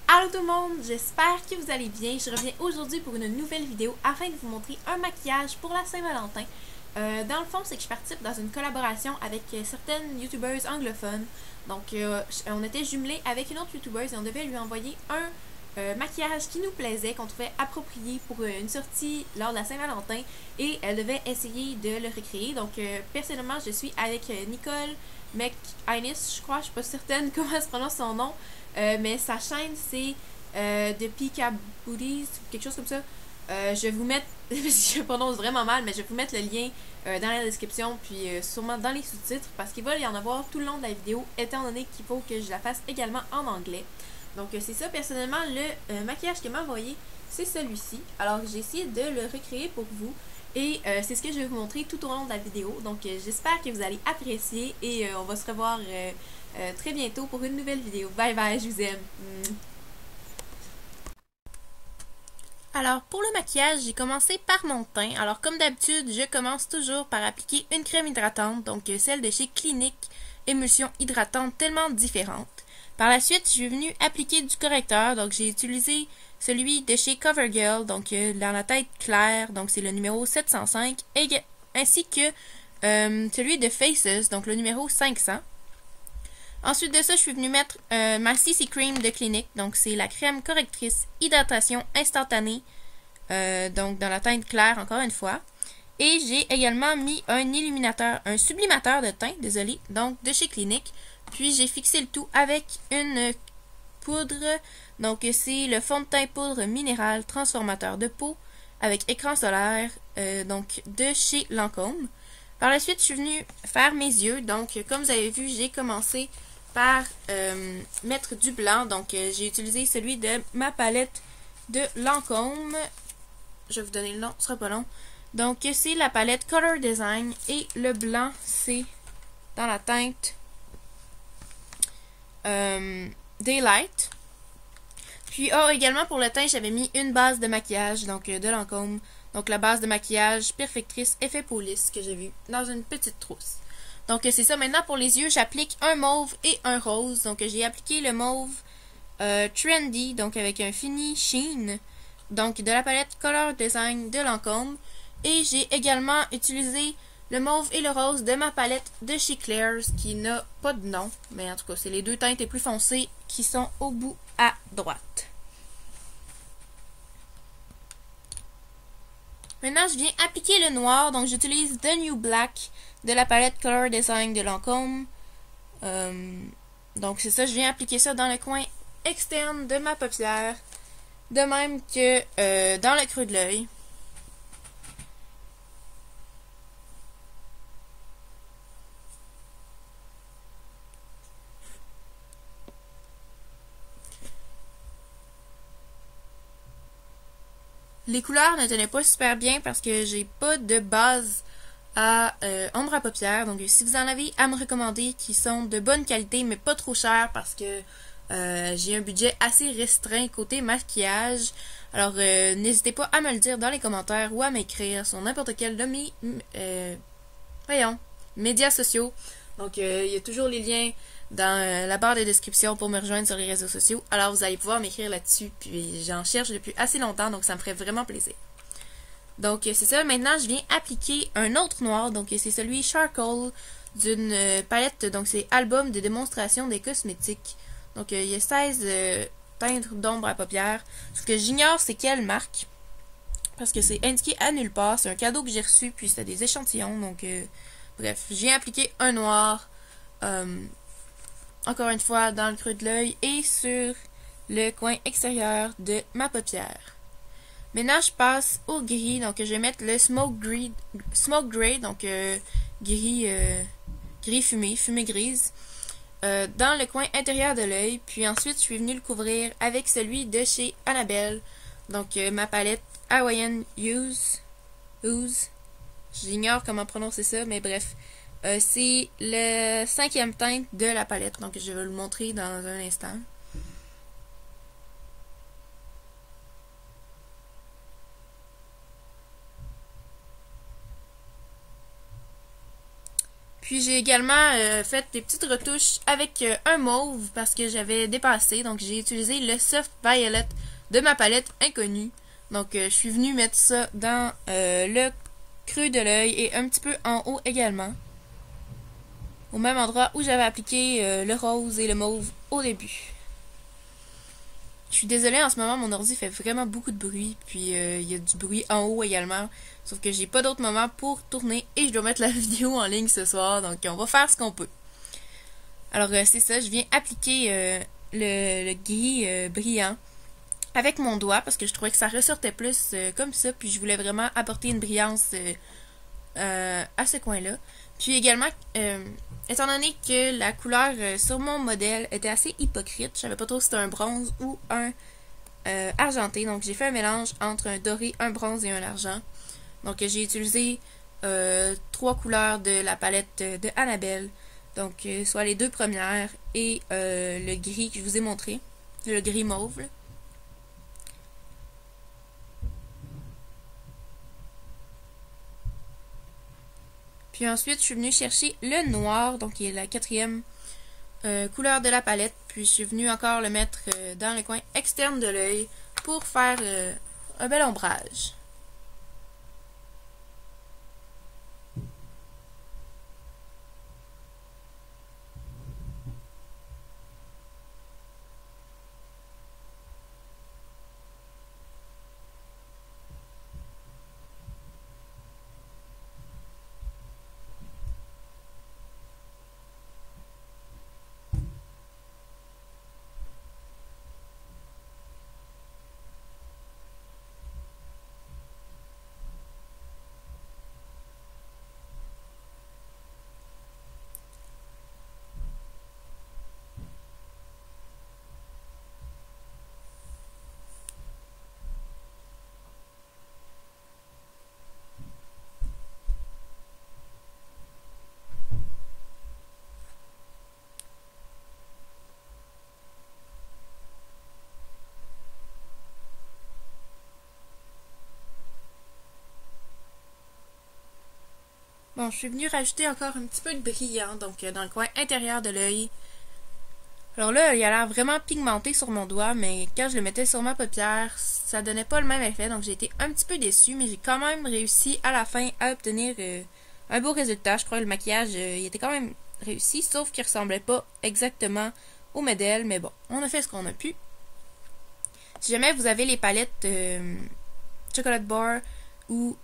Allô tout le monde, j'espère que vous allez bien. Je reviens aujourd'hui pour une nouvelle vidéo afin de vous montrer un maquillage pour la Saint-Valentin. Dans le fond, c'est que je participe dans une collaboration avec certaines youtubeuses anglophones. Donc, on était jumelés avec une autre youtubeuse et on devait lui envoyer un maquillage qui nous plaisait, qu'on trouvait approprié pour une sortie lors de la Saint-Valentin et elle devait essayer de le recréer. Donc, personnellement, je suis avec Nicole McInnes, je crois, je suis pas certaine comment se prononce son nom. Mais sa chaîne c'est The Pika Booties, quelque chose comme ça. Je vais vous mettre, je prononce vraiment mal, mais je vais vous mettre le lien dans la description, puis sûrement dans les sous-titres, parce qu'il va y en avoir tout le long de la vidéo, étant donné qu'il faut que je la fasse également en anglais. Donc c'est ça, personnellement, le maquillage qu'elle m'a envoyé, c'est celui-ci. Alors j'ai essayé de le recréer pour vous. Et c'est ce que je vais vous montrer tout au long de la vidéo. Donc j'espère que vous allez apprécier et on va se revoir très bientôt pour une nouvelle vidéo. Bye bye, je vous aime. Alors pour le maquillage, j'ai commencé par mon teint. Alors comme d'habitude, je commence toujours par appliquer une crème hydratante, donc celle de chez Clinique, émulsion hydratante tellement différente. Par la suite, je suis venue appliquer du correcteur, donc j'ai utilisé celui de chez CoverGirl, donc dans la teinte claire, donc c'est le numéro 705, ainsi que celui de Faces, donc le numéro 500. Ensuite de ça, je suis venue mettre ma CC Cream de Clinique, donc c'est la crème correctrice hydratation instantanée, donc dans la teinte claire encore une fois. Et j'ai également mis un sublimateur de teint, désolé, donc de chez Clinique. Puis j'ai fixé le tout avec une poudre, donc c'est le fond de teint poudre minéral transformateur de peau avec écran solaire, donc de chez Lancôme. Par la suite, je suis venue faire mes yeux, donc comme vous avez vu, j'ai commencé par mettre du blanc, donc j'ai utilisé celui de ma palette de Lancôme. Je vais vous donner le nom, ce sera pas long. Donc c'est la palette Color Design et le blanc c'est dans la teinte Daylight. Puis également pour le teint, j'avais mis une base de maquillage, donc de Lancôme. Donc la base de maquillage Perfectrice Effet Peau Lisse que j'ai vu dans une petite trousse. Donc c'est ça, maintenant pour les yeux, j'applique un mauve et un rose. Donc j'ai appliqué le mauve Trendy, donc avec un fini sheen, donc de la palette Color Design de Lancôme. Et j'ai également utilisé le mauve et le rose de ma palette de chez Claire's, qui n'a pas de nom, mais en tout cas, c'est les deux teintes les plus foncées qui sont au bout à droite. Maintenant, je viens appliquer le noir, donc j'utilise The New Black de la palette Color Design de Lancôme. Donc c'est ça, je viens appliquer ça dans le coin externe de ma paupière, de même que dans le creux de l'œil. Les couleurs ne tenaient pas super bien parce que j'ai pas de base à ombre à paupières. Donc si vous en avez à me recommander qui sont de bonne qualité mais pas trop chères parce que j'ai un budget assez restreint côté maquillage. Alors n'hésitez pas à me le dire dans les commentaires ou à m'écrire sur n'importe quel de mes médias sociaux. Donc il y a toujours les liens dans la barre de description pour me rejoindre sur les réseaux sociaux. Alors vous allez pouvoir m'écrire là-dessus. Puis j'en cherche depuis assez longtemps, donc ça me ferait vraiment plaisir. Donc c'est ça, maintenant je viens appliquer un autre noir, donc c'est celui Charcoal d'une palette, donc c'est album de démonstration des cosmétiques. Donc il y a 16 teintes d'ombre à paupières, sauf que j'ignore c'est quelle marque, parce que c'est indiqué à nulle part, c'est un cadeau que j'ai reçu, puis c'était des échantillons, donc bref, je viens appliquer un noir, encore une fois dans le creux de l'œil et sur le coin extérieur de ma paupière. Maintenant, je passe au gris. Donc, je vais mettre le Smoke Gray, donc gris, gris fumé, fumée grise, dans le coin intérieur de l'œil. Puis ensuite, je suis venue le couvrir avec celui de chez Annabelle. Donc, ma palette Hawaiian Ooze. J'ignore comment prononcer ça, mais bref. C'est le 5e teinte de la palette. Donc, je vais le montrer dans un instant. Puis j'ai également fait des petites retouches avec un mauve parce que j'avais dépassé. Donc j'ai utilisé le Soft Violet de ma palette inconnue. Donc je suis venue mettre ça dans le creux de l'œil et un petit peu en haut également. Au même endroit où j'avais appliqué le rose et le mauve au début. Je suis désolée, en ce moment, mon ordi fait vraiment beaucoup de bruit, puis il y a du bruit en haut également. Sauf que j'ai pas d'autre moment pour tourner et je dois mettre la vidéo en ligne ce soir, donc on va faire ce qu'on peut. Alors c'est ça, je viens appliquer le gris brillant avec mon doigt parce que je trouvais que ça ressortait plus comme ça, puis je voulais vraiment apporter une brillance à ce coin-là. Puis également, étant donné que la couleur sur mon modèle était assez hypocrite, je savais pas trop si c'était un bronze ou un argenté. Donc j'ai fait un mélange entre un doré, un bronze et un argent. Donc j'ai utilisé 3 couleurs de la palette de Annabelle. Donc soit les 2 premières et le gris que je vous ai montré, le gris mauve. Là. Puis ensuite, je suis venue chercher le noir, donc qui est la 4e couleur de la palette. Puis je suis venue encore le mettre dans le coin externe de l'œil pour faire un bel ombrage. Bon, je suis venue rajouter encore un petit peu de brillant, donc dans le coin intérieur de l'œil. Alors là, il a l'air vraiment pigmenté sur mon doigt, mais quand je le mettais sur ma paupière, ça donnait pas le même effet, donc j'ai été un petit peu déçue, mais j'ai quand même réussi à la fin à obtenir un beau résultat. Je crois que le maquillage, il était quand même réussi, sauf qu'il ressemblait pas exactement au modèle, mais bon, on a fait ce qu'on a pu. Si jamais vous avez les palettes Chocolate Bar ou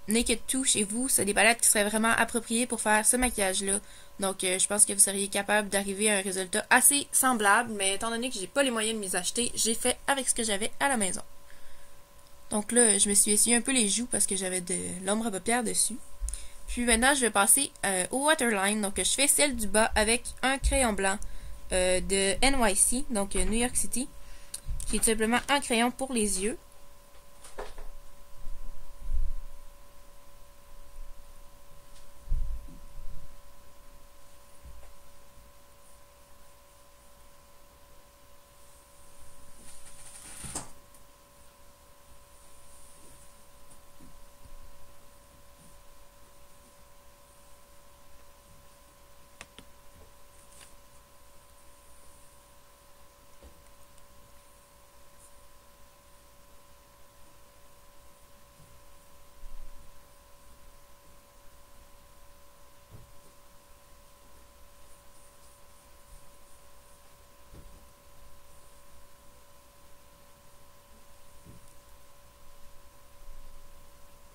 Naked 2 chez vous, c'est des palettes qui seraient vraiment appropriées pour faire ce maquillage-là. Donc je pense que vous seriez capable d'arriver à un résultat assez semblable, mais étant donné que j'ai pas les moyens de m'y acheter, j'ai fait avec ce que j'avais à la maison. Donc là, je me suis essuyé un peu les joues parce que j'avais de l'ombre à paupières dessus. Puis maintenant, je vais passer au waterline. Donc je fais celle du bas avec un crayon blanc de NYC, donc New York City, qui est tout simplement un crayon pour les yeux.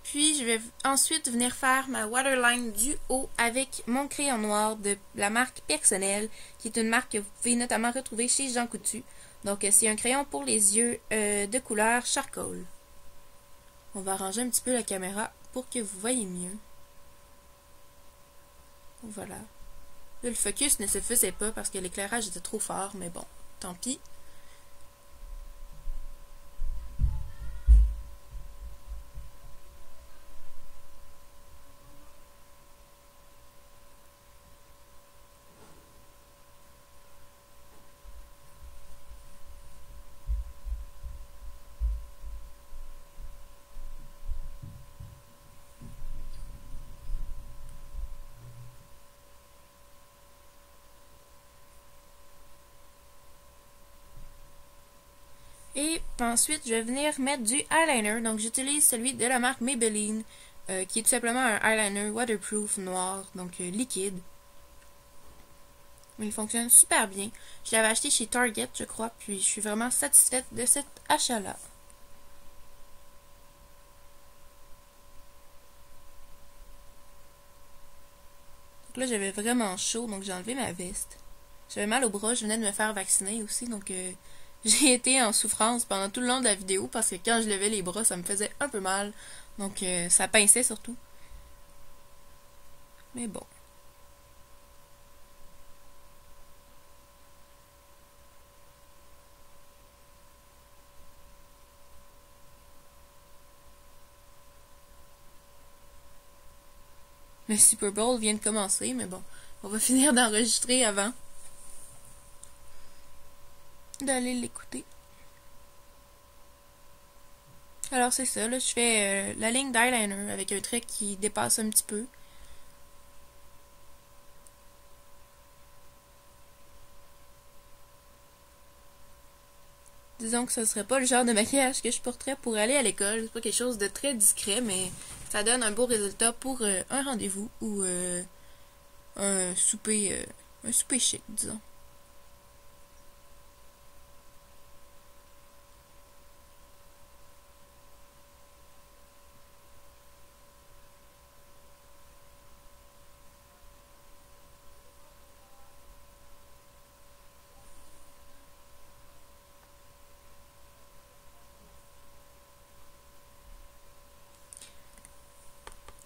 Puis je vais ensuite venir faire ma waterline du haut avec mon crayon noir de la marque Personnelle, qui est une marque que vous pouvez notamment retrouver chez Jean Coutu. Donc c'est un crayon pour les yeux de couleur charcoal. On va arranger un petit peu la caméra pour que vous voyez mieux. Voilà. Là, le focus ne se faisait pas parce que l'éclairage était trop fort, mais bon, tant pis. ensuite, je vais venir mettre du eyeliner. Donc, j'utilise celui de la marque Maybelline, qui est tout simplement un eyeliner waterproof noir, donc liquide. Il fonctionne super bien. Je l'avais acheté chez Target, je crois, puis je suis vraiment satisfaite de cet achat-là. Donc là, j'avais vraiment chaud, donc j'ai enlevé ma veste. J'avais mal au bras, je venais de me faire vacciner aussi, donc j'ai été en souffrance pendant tout le long de la vidéo parce que quand je levais les bras, ça me faisait un peu mal. Donc ça pinçait surtout. Mais bon. Le Super Bowl vient de commencer, mais bon, on va finir d'enregistrer avant d'aller l'écouter. Alors c'est ça, là je fais la ligne d'eyeliner avec un trait qui dépasse un petit peu. Disons que ce serait pas le genre de maquillage que je porterais pour aller à l'école. C'est pas quelque chose de très discret, mais ça donne un beau résultat pour un rendez-vous ou un souper chic, disons.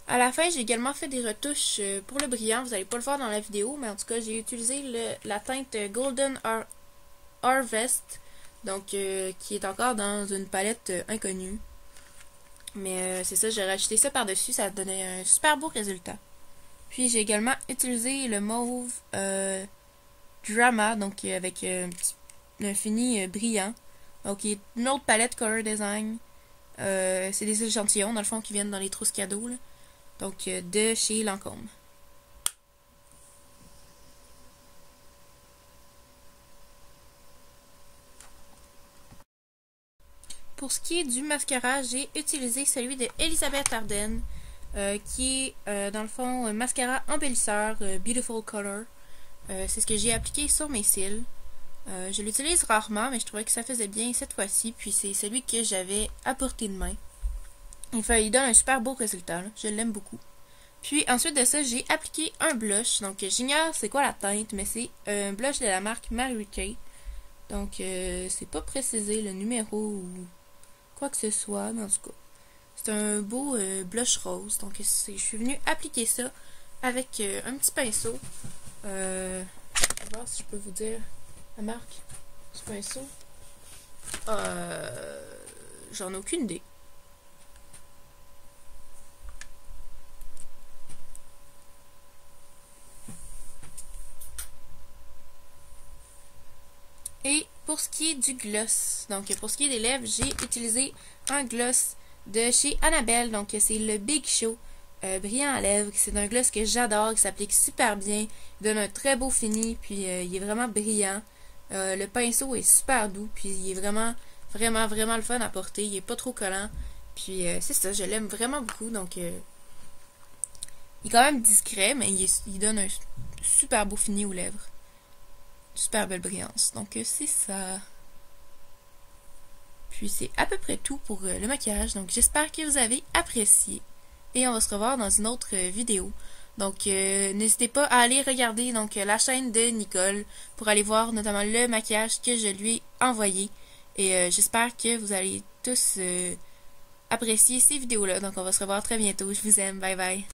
À la fin, j'ai également fait des retouches pour le brillant. Vous n'allez pas le voir dans la vidéo, mais en tout cas, j'ai utilisé la teinte Golden Harvest, donc qui est encore dans une palette inconnue. Mais c'est ça, j'ai rajouté ça par-dessus, ça donnait un super beau résultat. Puis j'ai également utilisé le mauve Drama, donc avec un fini brillant. Donc il y a une autre palette Color Design. C'est des échantillons, dans le fond, qui viennent dans les trousses cadeaux, là. Donc, de chez Lancôme. Pour ce qui est du mascara, j'ai utilisé celui de Elisabeth Arden, qui est, dans le fond, un mascara embellisseur Beautiful Color. C'est ce que j'ai appliqué sur mes cils. Je l'utilise rarement, mais je trouvais que ça faisait bien cette fois-ci. Puis c'est celui que j'avais à portée de main. Il donne un super beau résultat, là. Je l'aime beaucoup. Puis ensuite de ça, j'ai appliqué un blush. Donc j'ignore c'est quoi la teinte, mais c'est un blush de la marque Mary Kay. Donc c'est pas précisé le numéro ou quoi que ce soit, mais en tout cas, c'est un beau blush rose. Donc je suis venue appliquer ça avec un petit pinceau. Je vais voir si je peux vous dire la marque du pinceau. J'en ai aucune idée. Et pour ce qui est du gloss, donc pour ce qui est des lèvres, j'ai utilisé un gloss de chez Annabelle, donc c'est le Big Show brillant à lèvres. C'est un gloss que j'adore, qui s'applique super bien, il donne un très beau fini, puis il est vraiment brillant. Le pinceau est super doux, puis il est vraiment le fun à porter, il est pas trop collant. Puis c'est ça, je l'aime vraiment beaucoup, donc il est quand même discret, mais il donne un super beau fini aux lèvres. Super belle brillance. Donc c'est ça. Puis c'est à peu près tout pour le maquillage. Donc j'espère que vous avez apprécié. Et on va se revoir dans une autre vidéo. Donc n'hésitez pas à aller regarder donc la chaîne de Nicole pour aller voir notamment le maquillage que je lui ai envoyé. Et j'espère que vous allez tous apprécier ces vidéos-là. Donc on va se revoir très bientôt. Je vous aime. Bye bye.